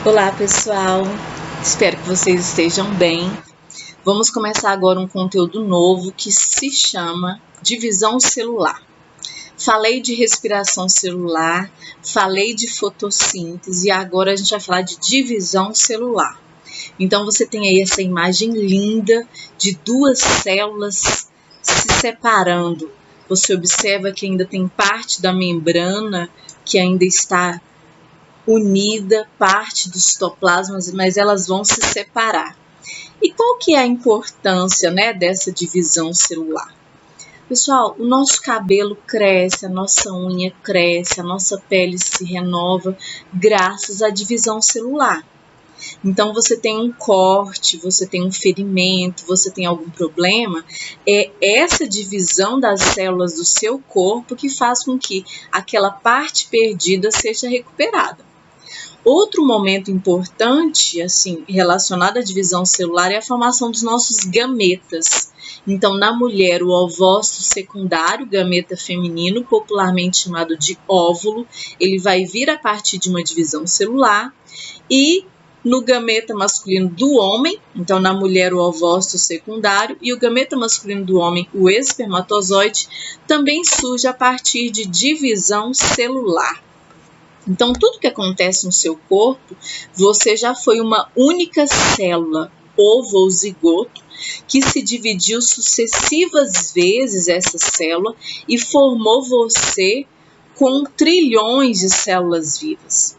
Olá pessoal, espero que vocês estejam bem. Vamos começar agora um conteúdo novo que se chama divisão celular. Falei de respiração celular, falei de fotossíntese e agora a gente vai falar de divisão celular. Então você tem aí essa imagem linda de duas células se separando. Você observa que ainda tem parte da membrana que ainda está unida, parte do citoplasma, mas elas vão se separar. E qual que é a importância, dessa divisão celular? Pessoal, o nosso cabelo cresce, a nossa unha cresce, a nossa pele se renova graças à divisão celular. Então, você tem um corte, você tem um ferimento, você tem algum problema, é essa divisão das células do seu corpo que faz com que aquela parte perdida seja recuperada. Outro momento importante, relacionado à divisão celular, é a formação dos nossos gametas. Então, na mulher, o ovócito secundário, gameta feminino, popularmente chamado de óvulo, ele vai vir a partir de uma divisão celular. E no gameta masculino do homem, então na mulher, o ovócito secundário, e o gameta masculino do homem, o espermatozoide, também surge a partir de divisão celular. Então, tudo que acontece no seu corpo, você já foi uma única célula, ovo ou zigoto, que se dividiu sucessivas vezes essa célula e formou você com trilhões de células vivas.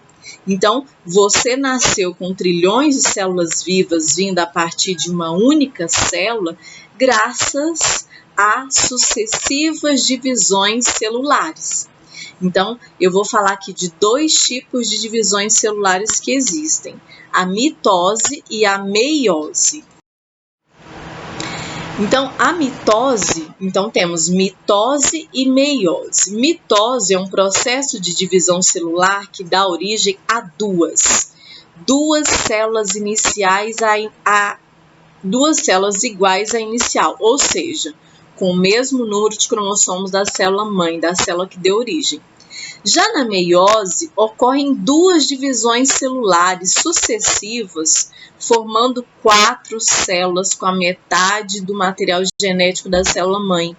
Então, você nasceu com trilhões de células vivas vindo a partir de uma única célula, graças a sucessivas divisões celulares. Então, eu vou falar aqui de dois tipos de divisões celulares que existem, a mitose e a meiose. Então, a mitose, temos mitose e meiose. Mitose é um processo de divisão celular que dá origem a duas células iniciais duas células iguais à inicial, ou seja, com o mesmo número de cromossomos da célula mãe, da célula que deu origem. Já na meiose, ocorrem duas divisões celulares sucessivas, formando 4 células com a metade do material genético da célula mãe.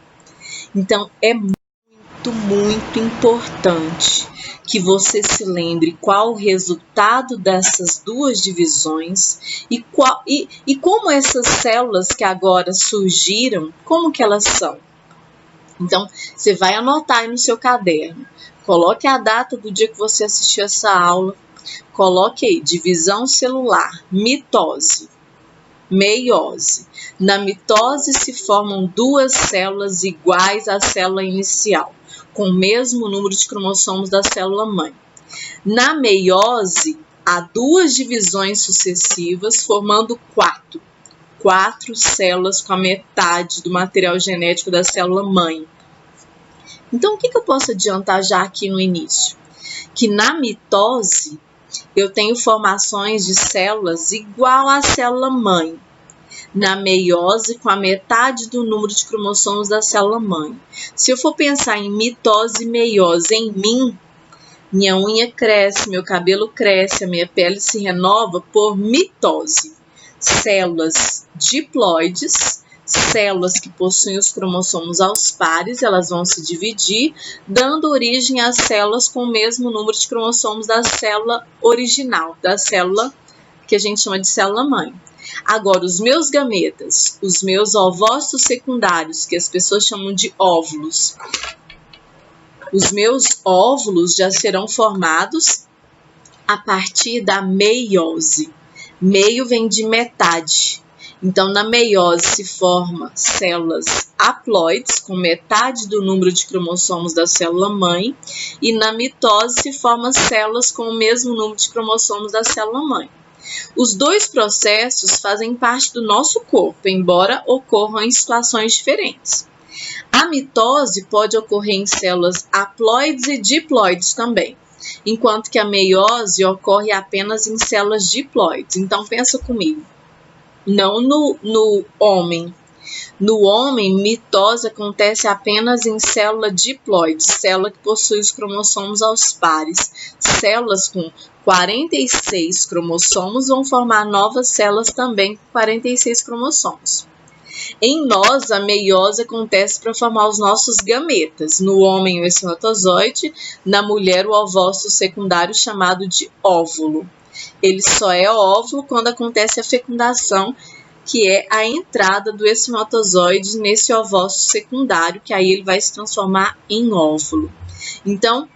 Então, é muito importante que você se lembre qual o resultado dessas duas divisões e como essas células que agora surgiram, como que elas são. Então, você vai anotar aí no seu caderno. Coloque a data do dia que você assistiu essa aula. Coloque aí, divisão celular, mitose, meiose. Na mitose se formam duas células iguais à célula inicial, com o mesmo número de cromossomos da célula mãe. Na meiose, há duas divisões sucessivas, formando 4 células com a metade do material genético da célula mãe. Então, o que eu posso adiantar já aqui no início? Que na mitose, eu tenho formações de células igual à célula mãe. Na meiose, com a metade do número de cromossomos da célula mãe. Se eu for pensar em mitose e meiose em mim, minha unha cresce, meu cabelo cresce, a minha pele se renova por mitose. Células diploides, células que possuem os cromossomos aos pares, elas vão se dividir, dando origem às células com o mesmo número de cromossomos da célula original, da célula que a gente chama de célula-mãe. Agora, os meus gametas, os meus ovócitos secundários, que as pessoas chamam de óvulos, os meus óvulos já serão formados a partir da meiose. Meio vem de metade. Então, na meiose se formam células haploides, com metade do número de cromossomos da célula-mãe, e na mitose se formam células com o mesmo número de cromossomos da célula-mãe. Os dois processos fazem parte do nosso corpo, embora ocorram em situações diferentes. A mitose pode ocorrer em células haploides e diploides também, enquanto que a meiose ocorre apenas em células diploides. Então, pensa comigo. Não no homem. No homem, mitose acontece apenas em célula diploide, célula que possui os cromossomos aos pares, células com 46 cromossomos vão formar novas células também com 46 cromossomos. Em nós, a meiose acontece para formar os nossos gametas. No homem, o espermatozoide, na mulher, o ovócito secundário chamado de óvulo. Ele só é óvulo quando acontece a fecundação, que é a entrada do espermatozoide nesse ovócito secundário, que aí ele vai se transformar em óvulo. Então,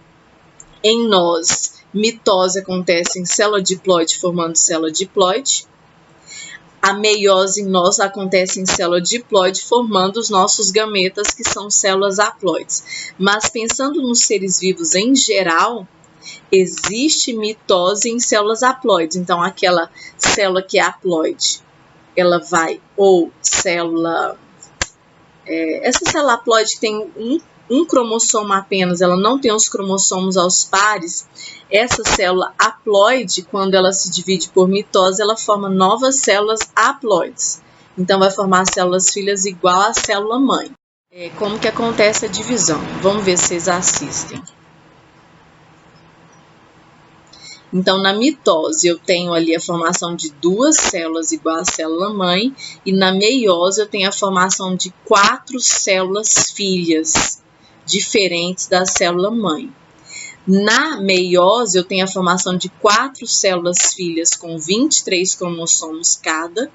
em nós, mitose acontece em célula diploide formando célula diploide. A meiose em nós acontece em célula diploide formando os nossos gametas, que são células haploides. Mas pensando nos seres vivos em geral, existe mitose em células haploides. Então, aquela célula que é haploide, ela vai, ou célula... essa célula haploide tem um cromossomo apenas, ela não tem os cromossomos aos pares. Essa célula haploide, quando ela se divide por mitose, ela forma novas células haploides. Então, vai formar células filhas igual à célula mãe. Como que acontece a divisão? Vamos ver se vocês assistem. Então, na mitose, eu tenho ali a formação de 2 células igual à célula mãe, e na meiose eu tenho a formação de 4 células filhas diferentes da célula mãe. Na meiose, eu tenho a formação de 4 células filhas com 23 cromossomos cada,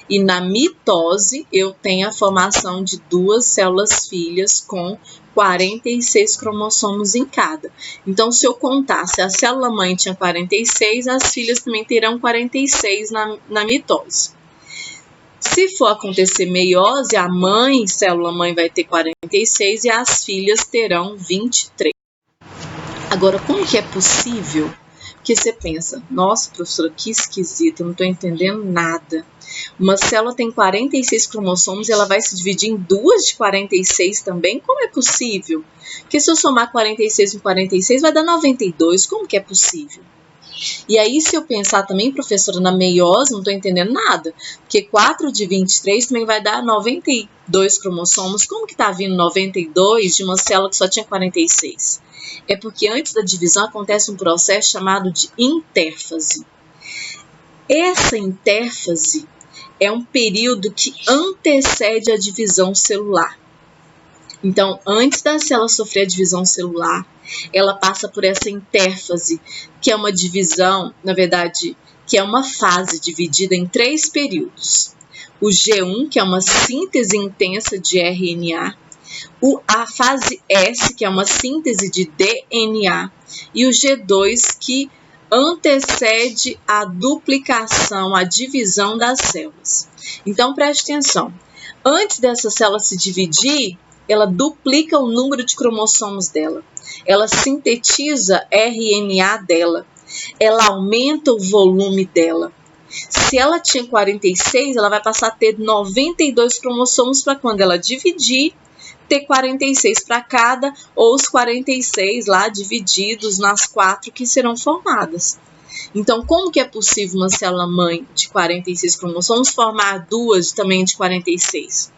e na mitose, eu tenho a formação de 2 células filhas com 46 cromossomos em cada. Então, se eu contar, se a célula mãe tinha 46, as filhas também terão 46 na mitose. Se for acontecer meiose, a mãe, célula mãe, vai ter 46 e as filhas terão 23. Agora, como que é possível? Porque você pensa, nossa, professora, que esquisito, eu não estou entendendo nada. Uma célula tem 46 cromossomos e ela vai se dividir em 2 de 46 também? Como é possível? Porque se eu somar 46 com 46 vai dar 92, como que é possível? E aí, se eu pensar também, professora, na meiose, não estou entendendo nada. Porque 4 de 23 também vai dar 92 cromossomos. Como que está vindo 92 de uma célula que só tinha 46? É porque antes da divisão acontece um processo chamado de intérfase. Essa intérfase é um período que antecede a divisão celular. Então, antes da célula sofrer a divisão celular, ela passa por essa intérfase, que é uma divisão, na verdade, que é uma fase dividida em 3 períodos. O G1, que é uma síntese intensa de RNA, a fase S, que é uma síntese de DNA, e o G2, que antecede a duplicação, a divisão das células. Então, preste atenção. Antes dessa célula se dividir, ela duplica o número de cromossomos dela. Ela sintetiza RNA dela. Ela aumenta o volume dela. Se ela tinha 46, ela vai passar a ter 92 cromossomos para quando ela dividir, ter 46 para cada, ou os 46 lá divididos nas 4 que serão formadas. Então, como que é possível uma célula mãe de 46 cromossomos formar 2 também de 46?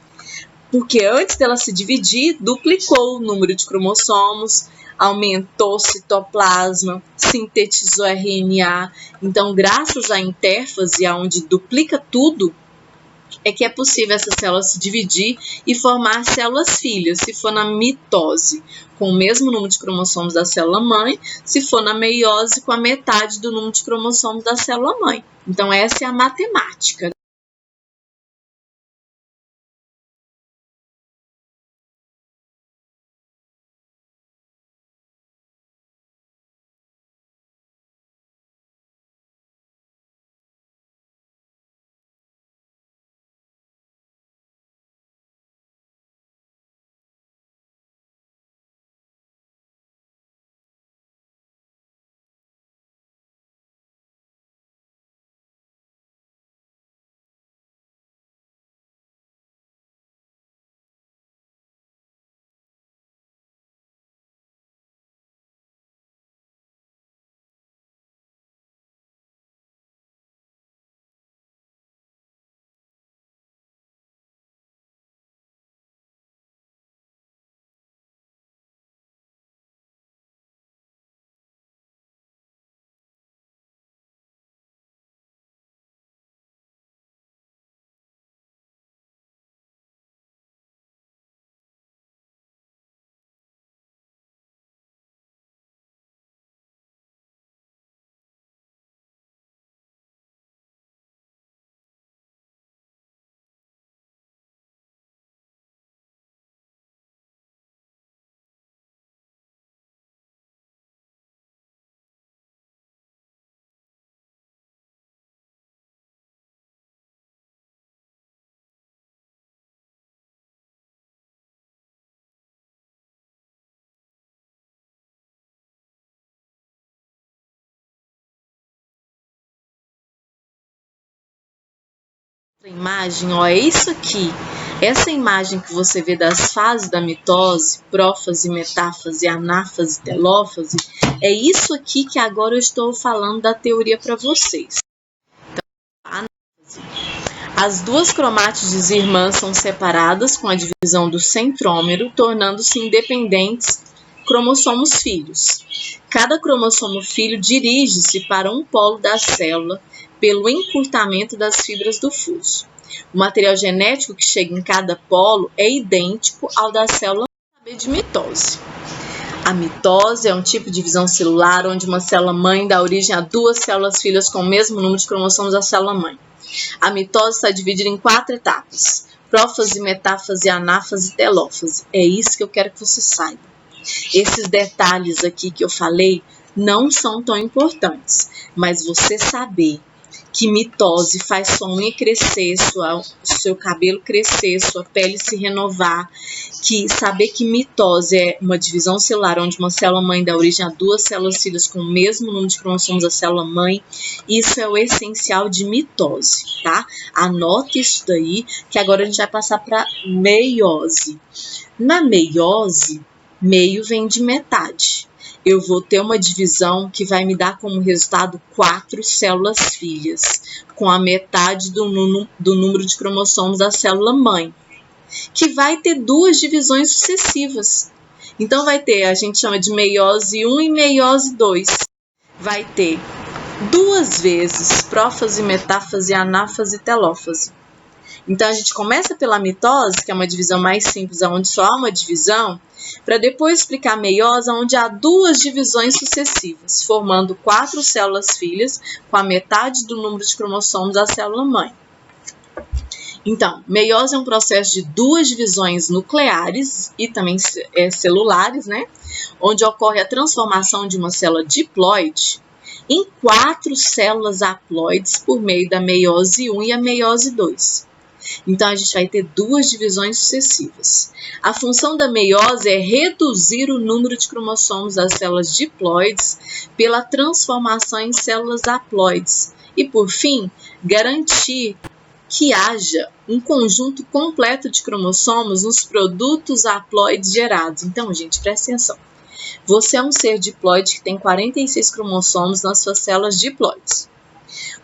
Porque antes dela se dividir, duplicou o número de cromossomos, aumentou o citoplasma, sintetizou RNA. Então, graças à intérfase, onde duplica tudo, é que é possível essa célula se dividir e formar células filhas, se for na mitose, com o mesmo número de cromossomos da célula mãe, se for na meiose, com a metade do número de cromossomos da célula mãe. Então, essa é a matemática. Imagem, ó, é isso aqui. Essa imagem que você vê das fases da mitose, prófase, metáfase, anáfase, telófase, é isso aqui que agora eu estou falando da teoria para vocês. Então, anáfase. As duas cromátides irmãs são separadas com a divisão do centrômero, tornando-se independentes cromossomos filhos. Cada cromossomo filho dirige-se para um polo da célula pelo encurtamento das fibras do fuso. O material genético que chega em cada polo é idêntico ao da célula de mitose. A mitose é um tipo de divisão celular onde uma célula-mãe dá origem a duas células filhas com o mesmo número de cromossomos da célula-mãe. A mitose está dividida em 4 etapas: prófase, metáfase, anáfase e telófase. É isso que eu quero que você saiba. Esses detalhes aqui que eu falei não são tão importantes, mas você saber que mitose faz sua unha crescer, seu cabelo crescer, sua pele se renovar, que saber que mitose é uma divisão celular onde uma célula-mãe dá origem a duas células filhas com o mesmo número de cromossomos da célula-mãe, isso é o essencial de mitose, tá? Anote isso daí, que agora a gente vai passar para meiose. Na meiose, meio vem de metade. Eu vou ter uma divisão que vai me dar como resultado 4 células filhas, com a metade do número de cromossomos da célula-mãe, que vai ter 2 divisões sucessivas. Então, vai ter, a gente chama de meiose 1 e meiose 2. Vai ter 2 vezes prófase, metáfase, anáfase e telófase. Então, a gente começa pela mitose, que é uma divisão mais simples, onde só há uma divisão, para depois explicar a meiose, onde há 2 divisões sucessivas, formando 4 células filhas com a metade do número de cromossomos da célula-mãe. Então, meiose é um processo de 2 divisões nucleares e também celulares, né? Onde ocorre a transformação de uma célula diploide em 4 células haploides por meio da meiose 1 e a meiose 2. Então, a gente vai ter 2 divisões sucessivas. A função da meiose é reduzir o número de cromossomos das células diploides pela transformação em células haploides e, por fim, garantir que haja um conjunto completo de cromossomos nos produtos haploides gerados. Então, gente, presta atenção. Você é um ser diploide que tem 46 cromossomos nas suas células diploides.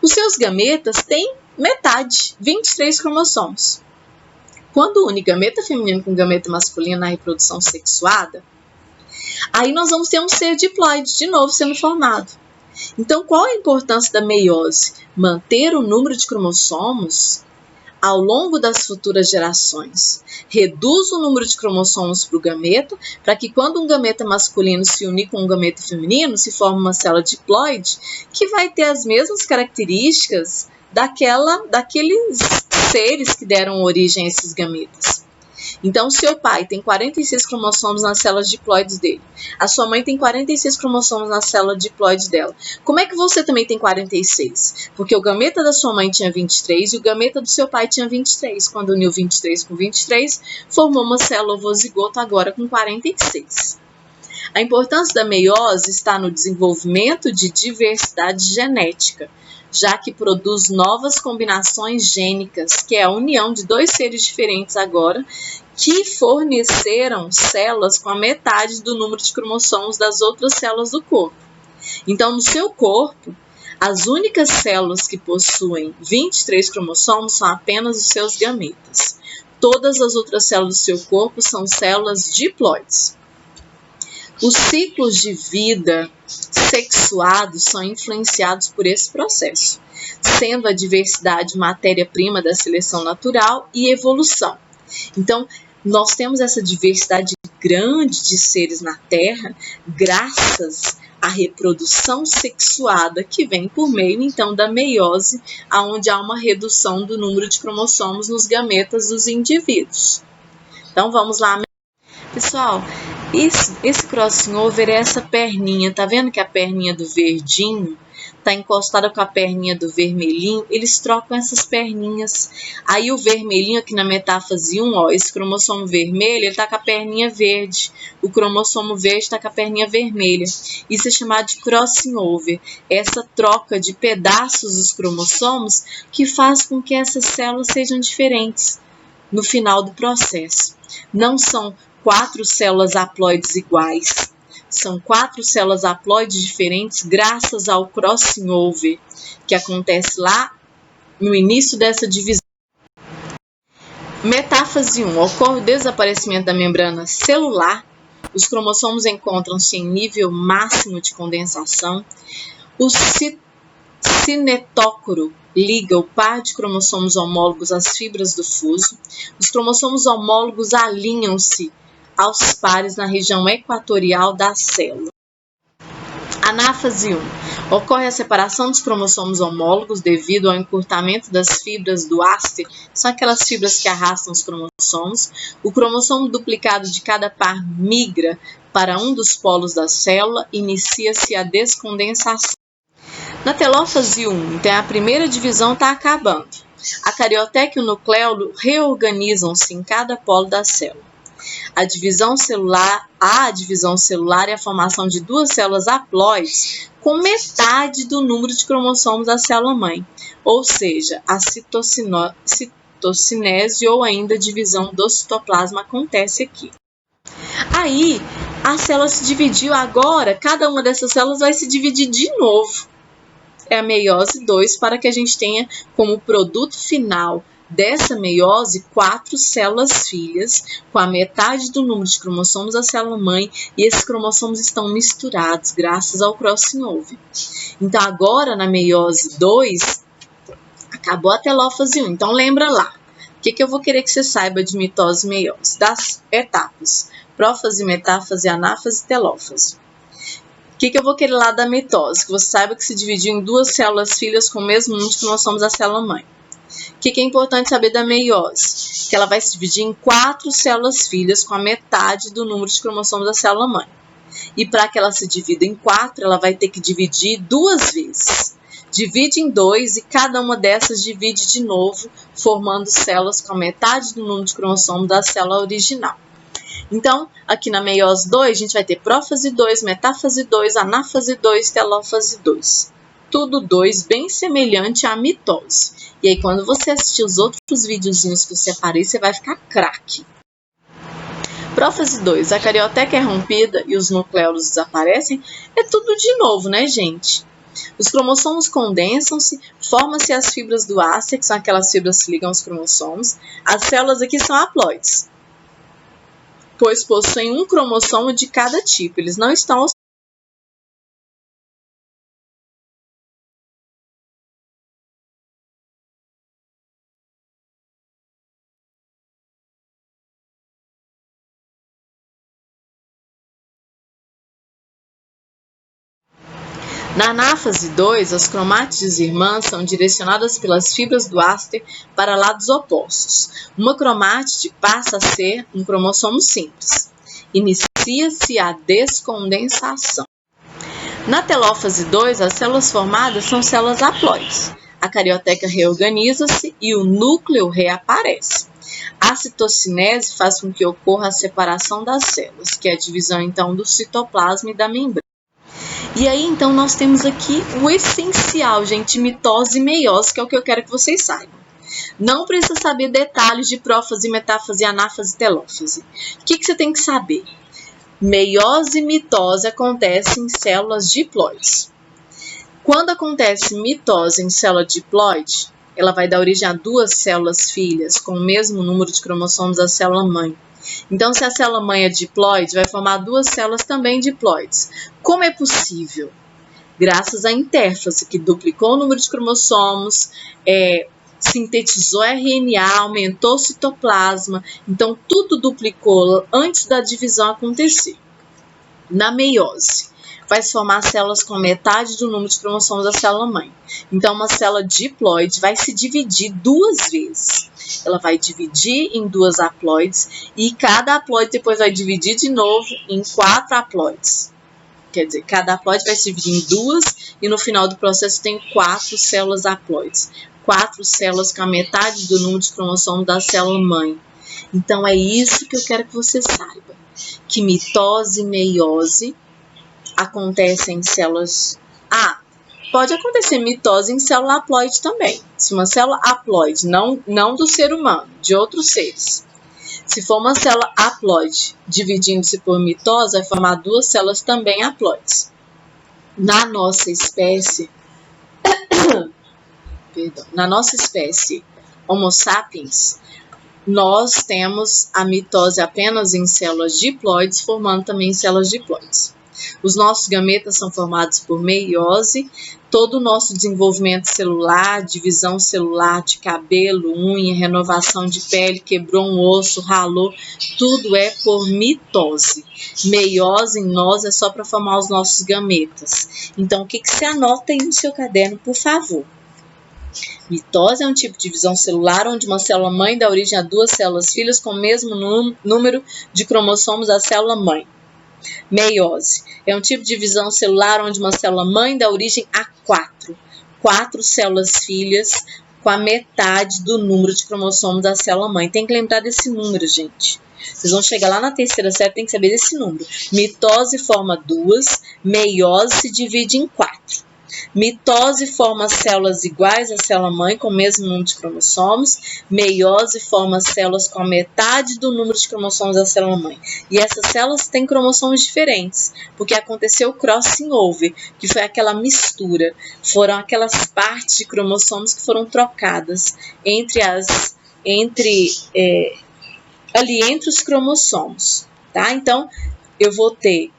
Os seus gametas têm metade, 23 cromossomos. Quando une gameta feminino com gameta masculino na reprodução sexuada, aí nós vamos ter um ser diploide de novo sendo formado. Então, qual a importância da meiose? Manter o número de cromossomos ao longo das futuras gerações. Reduz o número de cromossomos para o gameta, para que quando um gameta masculino se unir com um gameta feminino, se forme uma célula diploide, que vai ter as mesmas características daqueles seres que deram origem a esses gametas. Então, seu pai tem 46 cromossomos nas células diploides dele. A sua mãe tem 46 cromossomos na célula diploide dela. Como é que você também tem 46? Porque o gameta da sua mãe tinha 23 e o gameta do seu pai tinha 23. Quando uniu 23 com 23, formou uma célula ovozigoto agora com 46. A importância da meiose está no desenvolvimento de diversidade genética, já que produz novas combinações gênicas, que é a união de 2 seres diferentes agora, que forneceram células com a metade do número de cromossomos das outras células do corpo. Então, no seu corpo, as únicas células que possuem 23 cromossomos são apenas os seus gametas. Todas as outras células do seu corpo são células diploides. Os ciclos de vida sexuados são influenciados por esse processo, sendo a diversidade matéria-prima da seleção natural e evolução. Então, nós temos essa diversidade grande de seres na Terra graças à reprodução sexuada que vem por meio, então, da meiose, onde há uma redução do número de cromossomos nos gametas dos indivíduos. Então, vamos lá. Pessoal, Esse crossing over é essa perninha, tá vendo que a perninha do verdinho tá encostada com a perninha do vermelhinho? Eles trocam essas perninhas. Aí o vermelhinho aqui na metáfase 1, ó, esse cromossomo vermelho, ele tá com a perninha verde. O cromossomo verde tá com a perninha vermelha. Isso é chamado de crossing over. Essa troca de pedaços dos cromossomos que faz com que essas células sejam diferentes no final do processo. Não são 4 células haploides iguais. São 4 células haploides diferentes graças ao crossing over, que acontece lá no início dessa divisão. Metáfase 1. Ocorre o desaparecimento da membrana celular. Os cromossomos encontram-se em nível máximo de condensação. O cinetócoro liga o par de cromossomos homólogos às fibras do fuso. Os cromossomos homólogos alinham-se aos pares na região equatorial da célula. Anáfase 1. Ocorre a separação dos cromossomos homólogos devido ao encurtamento das fibras do áster, são aquelas fibras que arrastam os cromossomos. O cromossomo duplicado de cada par migra para um dos polos da célula, inicia-se a descondensação. Na telófase 1, então a primeira divisão está acabando. A carioteca e o nucleolo reorganizam-se em cada polo da célula. A divisão celular é a formação de 2 células haploides com metade do número de cromossomos da célula-mãe, ou seja, a citocinese ou ainda a divisão do citoplasma acontece aqui. Aí, a célula se dividiu, agora cada uma dessas células vai se dividir de novo. É a meiose 2 para que a gente tenha como produto final dessa meiose 4 células filhas com a metade do número de cromossomos da célula-mãe e esses cromossomos estão misturados graças ao crossing over. Então agora na meiose 2 acabou a telófase 1. Então lembra lá. O que eu vou querer que você saiba de mitose e meiose? Das etapas: prófase, metáfase, anáfase e telófase. O que eu vou querer lá da mitose? Que você saiba que se dividiu em 2 células filhas com o mesmo número de cromossomos da célula-mãe. O que é importante saber da meiose? Que ela vai se dividir em 4 células filhas com a metade do número de cromossomos da célula-mãe. E para que ela se divida em 4, ela vai ter que dividir 2 vezes. Divide em 2 e cada uma dessas divide de novo, formando células com a metade do número de cromossomos da célula original. Então, aqui na meiose 2, a gente vai ter prófase 2, metáfase 2, anáfase 2, telófase 2. Tudo 2, bem semelhante à mitose. E aí, quando você assistir os outros videozinhos que eu separei, você vai ficar craque. Prófase 2, a carioteca é rompida e os nucleolos desaparecem. É tudo de novo, né, gente? Os cromossomos condensam-se, formam-se as fibras do áster, que são aquelas fibras que ligam os cromossomos. As células aqui são haploides, pois possuem um cromossomo de cada tipo. Eles não estão Na anáfase 2, as cromátides irmãs são direcionadas pelas fibras do áster para lados opostos. Uma cromátide passa a ser um cromossomo simples. Inicia-se a descondensação. Na telófase 2, as células formadas são células haploides. A carioteca reorganiza-se e o núcleo reaparece. A citocinese faz com que ocorra a separação das células, que é a divisão então do citoplasma e da membrana. E aí, então, nós temos aqui o essencial, gente, mitose e meiose, que é o que eu quero que vocês saibam. Não precisa saber detalhes de prófase, metáfase, anáfase e telófase. O que você tem que saber? Meiose e mitose acontecem em células diploides. Quando acontece mitose em célula diploide, ela vai dar origem a 2 células filhas com o mesmo número de cromossomos da célula-mãe. Então, se a célula-mãe é diploide, vai formar 2 células também diploides. Como é possível? Graças à intérfase, que duplicou o número de cromossomos, sintetizou RNA, aumentou o citoplasma. Então, tudo duplicou antes da divisão acontecer. Na meiose, vai se formar células com metade do número de cromossomos da célula-mãe. Então, uma célula diploide vai se dividir 2 vezes. ela vai dividir em 2 haploides e cada haploide depois vai dividir de novo em 4 haploides. Quer dizer, cada haploide vai se dividir em 2 e no final do processo tem 4 células haploides. 4 células com a metade do número de cromossomos da célula mãe. Então é isso que eu quero que você saiba, que mitose e meiose acontecem em células... pode acontecer mitose em célula haploide também. Se uma célula haploide, não do ser humano, de outros seres. Se for uma célula haploide dividindo-se por mitose, vai formar 2 células também haploides. Na nossa espécie, Homo sapiens, nós temos a mitose apenas em células diploides, formando também células diploides. Os nossos gametas são formados por meiose. Todo o nosso desenvolvimento celular, divisão celular de cabelo, unha, renovação de pele, quebrou um osso, ralou, tudo é por mitose. Meiose em nós é só para formar os nossos gametas. Então, o que você anota aí no seu caderno, por favor? Mitose é um tipo de divisão celular onde uma célula mãe dá origem a 2 células filhas com o mesmo número de cromossomos da célula mãe. Meiose é um tipo de divisão celular onde uma célula mãe dá origem a 4 células filhas com a metade do número de cromossomos da célula mãe. Tem que lembrar desse número, gente. Vocês vão chegar lá na 3ª série, tem que saber desse número. Mitose forma 2, meiose se divide em 4. Mitose forma células iguais à célula mãe com o mesmo número de cromossomos. Meiose forma células com a metade do número de cromossomos da célula mãe. E essas células têm cromossomos diferentes, porque aconteceu o crossing over, que foi aquela mistura. Foram aquelas partes de cromossomos que foram trocadas entre os cromossomos, tá? Então, eu vou ter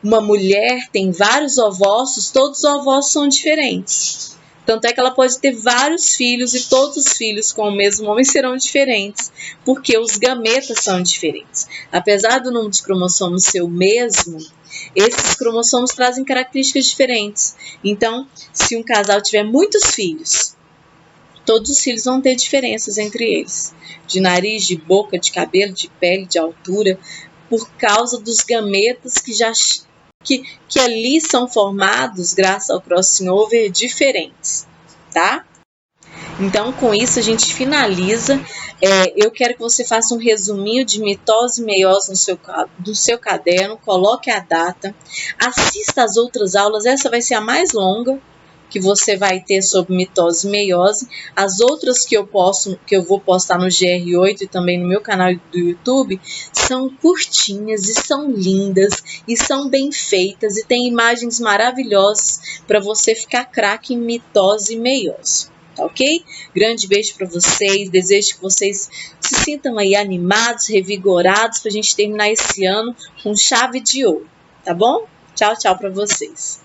uma mulher tem vários ovócitos, todos os ovócitos são diferentes. Tanto é que ela pode ter vários filhos e todos os filhos com o mesmo homem serão diferentes, porque os gametas são diferentes. Apesar do número de cromossomos ser o mesmo, esses cromossomos trazem características diferentes. Então, se um casal tiver muitos filhos, todos os filhos vão ter diferenças entre eles, de nariz, de boca, de cabelo, de pele, de altura, por causa dos gametas que ali são formados graças ao crossing over diferentes, tá? Então, com isso, a gente finaliza. Eu quero que você faça um resuminho de mitose e meiose no seu caderno, coloque a data, assista às outras aulas, essa vai ser a mais longa que você vai ter sobre mitose e meiose. As outras que eu vou postar no GR8 e também no meu canal do YouTube, são curtinhas e são lindas e são bem feitas e tem imagens maravilhosas para você ficar craque em mitose e meiose. Tá ok? Grande beijo para vocês, desejo que vocês se sintam aí animados, revigorados para a gente terminar esse ano com chave de ouro, tá bom? Tchau, tchau para vocês.